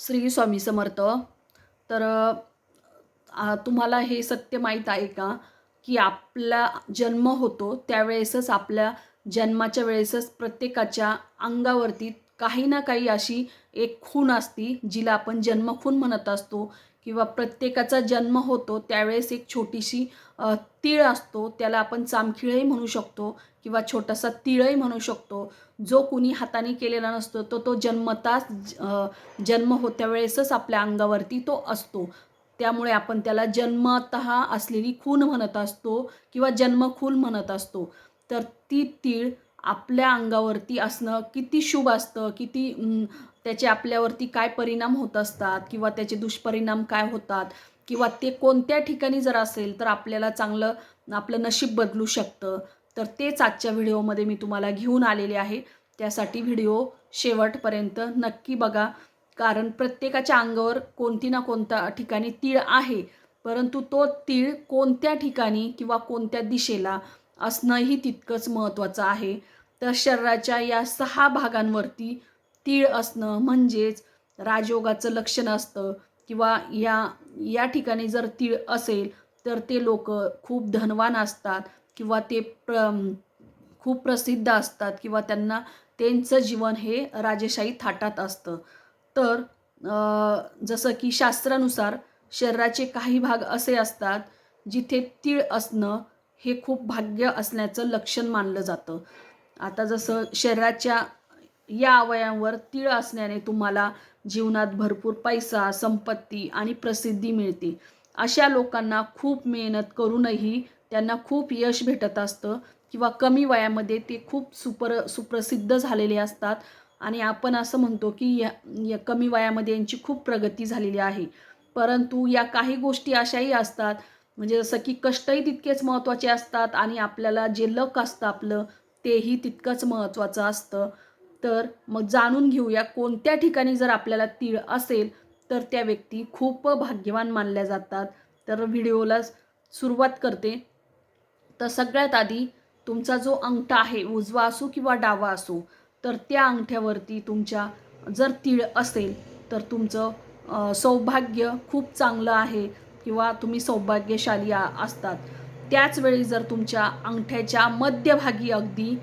श्री स्वामी समर्थ. तर तुम्हाला हे सत्य माहीत आहे का, की आपला जन्म होतो त्यावेळेसच आपल्या जन्माच्या वेळेसच प्रत्येकाच्या अंगावरती काही ना काही अशी एक खूण असती, जिला आपण जन्मखून म्हणत असतो. किंवा प्रत्येकाचा जन्म होतो त्यावेळेस एक छोटीशी तीळ असतो, त्याला आपण चामखीळही म्हणू शकतो किंवा छोटासा तीळही म्हणू शकतो. जो कुणी हाताने केलेला नसतो तो जन्मताच जन्म होत्या वेळेसच आपल्या अंगावरती तो असतो. त्यामुळे आपण त्याला जन्मतः असलेली खूण म्हणत असतो किंवा जन्मखून म्हणत असतो. तर ती तीळ आपल्या अंगावरती असणं किती शुभ असतं, किती त्याचे आपल्यावरती काय परिणाम होत असतात किंवा त्याचे दुष्परिणाम काय होतात किंवा ते कोणत्या ठिकाणी जर असेल तर आपल्याला चांगलं आपलं नशीब बदलू शकतं. तर तेच आजच्या व्हिडिओमध्ये मी तुम्हाला घेऊन आलेले आहे. त्यासाठी व्हिडिओ शेवटपर्यंत नक्की बघा. कारण प्रत्येकाच्या अंगावर कोणती ना कोणत्या ठिकाणी तीळ आहे, परंतु तो तीळ कोणत्या ठिकाणी किंवा कोणत्या दिशेला असणंही तितकंच महत्त्वाचं आहे. तर शरीराच्या या 6 भागांवरती तीळ असणं म्हणजेच राजयोगाचं लक्षण असतं. किंवा या या ठिकाणी जर तीळ असेल तर ते लोक खूप धनवान असतात किंवा ते खूप प्रसिद्ध असतात किंवा त्यांचं जीवन हे राजेशाही थाटात असतं. तर जसं की शास्त्रानुसार शरीराचे काही भाग असे असतात जिथे तीळ असणं हे खूप भाग्य असण्याचं लक्षण मानलं जातं. आता जसं शरीराच्या या अवयवांवर तीळ असण्याने तुम्हाला जीवनात भरपूर पैसा, संपत्ती आणि प्रसिद्धी मिळते. अशा लोकांना खूप मेहनत करूनही त्यांना खूप यश भेटत असतं किंवा कमी वयामध्ये ते खूप सुप्रसिद्ध झालेले असतात. आणि आपण असं म्हणतो की या कमी वयामध्ये यांची खूप प्रगती झालेली आहे. परंतु या काही गोष्टी अशाही असतात, म्हणजे जसं की कष्टही तितकेच महत्त्वाचे असतात आणि आपल्याला जे लक असतं आपलं तेही तितकंच महत्त्वाचं असतं. तर मग जाणून घेऊया कोणत्या ठिकाणी जर आपल्याला तीळ असेल तर त्या व्यक्ती खूप भाग्यवान मानल्या जातात. तर व्हिडिओला सुरुवात करते. तर सगळ्यात आधी तुमचा जो अंगठा आहे, उजवा असो किंवा डावा असो, तर त्या अंगठ्यावरती तुमच्या जर तीळ असेल तर तुमचं सौभाग्य खूप चांगलं आहे किंवा तुम्ही सौभाग्यशाली असतात. त्याचवेळी जर तुमच्या अंगठ्याच्या मध्यभागी अगदी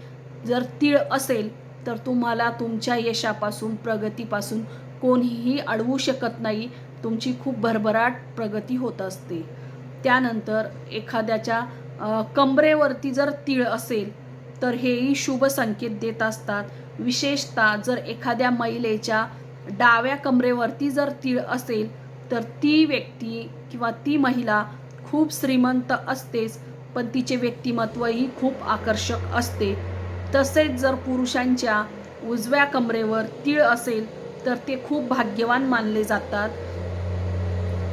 जर तीळ असेल तर तुम्हाला तुमच्या यशापासून, प्रगतीपासून कोणीही अडवू शकत नाही. तुमची खूप भरभराट प्रगती होत असते. त्यानंतर एखाद्याच्या कमरेवरती जर तीळ असेल तर हेही शुभ संकेत देत असतात. विशेषतः जर एखाद्या महिलेच्या डाव्या कमरेवरती जर तीळ असेल तर ती व्यक्ती किंवा ती महिला खूप श्रीमंत असतेच, पण तिचे व्यक्तिमत्वही खूप आकर्षक असते. तसेच जर पुरुषांच्या उजव्या कमरेवर तीळ असेल तर ते खूप भाग्यवान मानले जातात.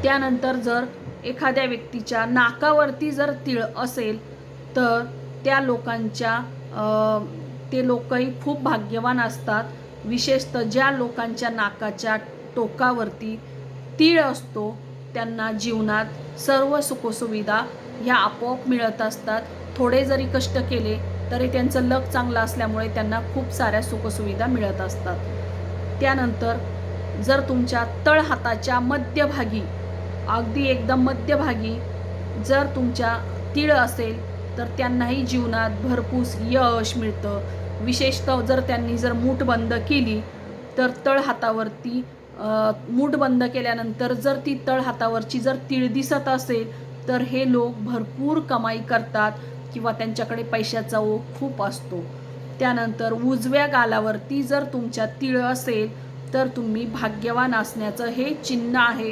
त्यानंतर जर एखाद्या व्यक्तीच्या नाकावरती जर तीळ असेल तर त्या लोकांच्या ते लोकही खूप भाग्यवान असतात. विशेषतः ज्या लोकांच्या नाकाच्या टोकावरती तीळ असतो त्यांना जीवनात सर्व सुखसुविधा ह्या आपोआप मिळत असतात. थोडे जरी कष्ट केले तरी त्यांचं लक चांगलं असल्यामुळे त्यांना खूप साऱ्या सुखसुविधा मिळत असतात. त्यानंतर जर तुमच्या तळहाताच्या मध्यभागी, अगदी एकदम मध्यभागी जर तुमच्या तीळ असेल तर त्यांनाही जीवनात भरपूर यश मिळतं. विशेषतः जर त्यांनी जर मूठ बंद केली तर तळहातावरती मूठ बंद केल्यानंतर जर ती तळहातावरची जर तीळ दिसत असेल तर हे लोक भरपूर कमाई करतात किंवा त्यांच्याकडे पैशाचा ओघ खूप असतो. त्यानंतर उजव्या गालावरती जर तुमच्या तीळ असेल तर तुम्ही भाग्यवान असण्याचं हे चिन्ह आहे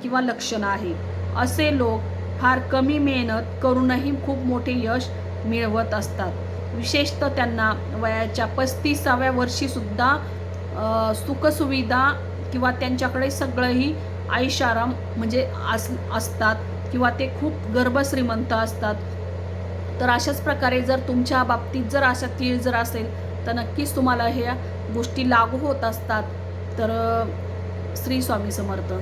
किंवा लक्षण आहे. असे लोक फार कमी मेहनत करूनही खूप मोठे यश मिळवत असतात. विशेषतः त्यांना वयाच्या 35व्या वर्षीसुद्धा सुखसुविधा किंवा त्यांच्याकडे सगळंही ऐशाराम म्हणजे असतात किंवा ते खूप गर्भश्रीमंत असतात. तर अशाच प्रकारे जर तुमच्या बाबतीत जर अशा तीळ जर असेल तर नक्कीच तुम्हाला ह्या गोष्टी लागू होत असतात. तर श्री स्वामी समर्थ.